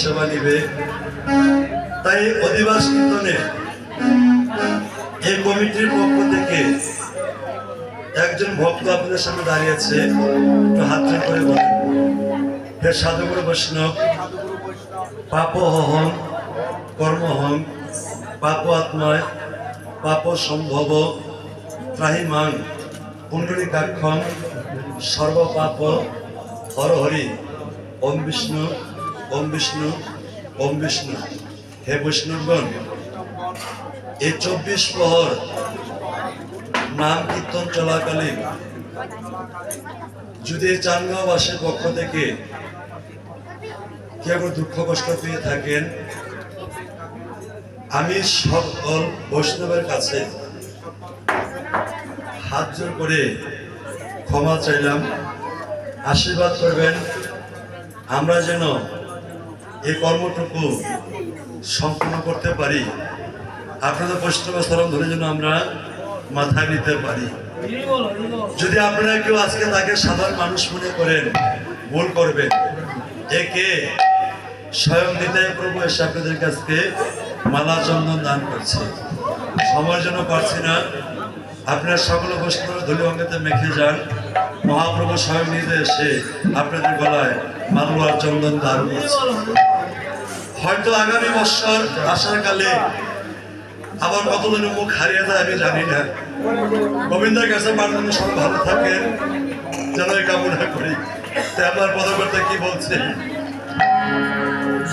সেবা নিবে তাই অধিবাস কীর্তনে এই কমিটির পক্ষ থেকে একজন ভক্ত আপনাদের সামনে দাঁড়িয়েছে, একটু হাত করে বলেন। হে সাধুগুরু বৈষ্ণব, পাপ হহং কর্মহং পাপ আত্মায় পাপ সম্ভব ত্রাহিমাং পুণ্ডরীকাক্ষং সর্বপাপ হর হরি ওম বিষ্ণু ওম বিষ্ণু ওম বিষ্ণু। হে বৈষ্ণবগণ, এই 24 প্রহর নাম কীর্তন চলাকালীন যদি চানগাঁওবাসীর পক্ষ থেকে কেউ দুঃখ কষ্ট পেয়ে থাকেন, আমি সকল বৈষ্ণবের কাছে হাত জোর করে ক্ষমা চাইলাম। আশীর্বাদ করবেন আমরা যেন এই কর্মটুকু সম্পূর্ণ করতে পারি, আপনাদের বৈষ্ণব স্তরম ধরে যেন আমরা মাথায় নিতে পারি। যদি আপনারা কেউ আজকে তাকে সাধারণ মানুষ মনে করেন, ভুল করবেন। একে স্বয়ং নিতাই প্রভু এসে আপনাদের কাছে মালা চন্দন দান করছে। সময়ের জন্য পারছি না, আপনারা সকল বৈষ্ণব ধুলি অঙ্গেতে মেখে যান। মহাপ্রভু স্বয়ং নিজে এসে আপনাদের গলায় মাল্য চন্দন দান করছে। হয়তো আগামী বছর আসার কালে আবার কতদিনের মুখ হারিয়ে যায় আমি জানি না। গোবিন্দের কাছে প্রার্থনা সবাই ভালো থাকেন যেন কামনা করি। তাই আমার পদকর্তা কি বলছে?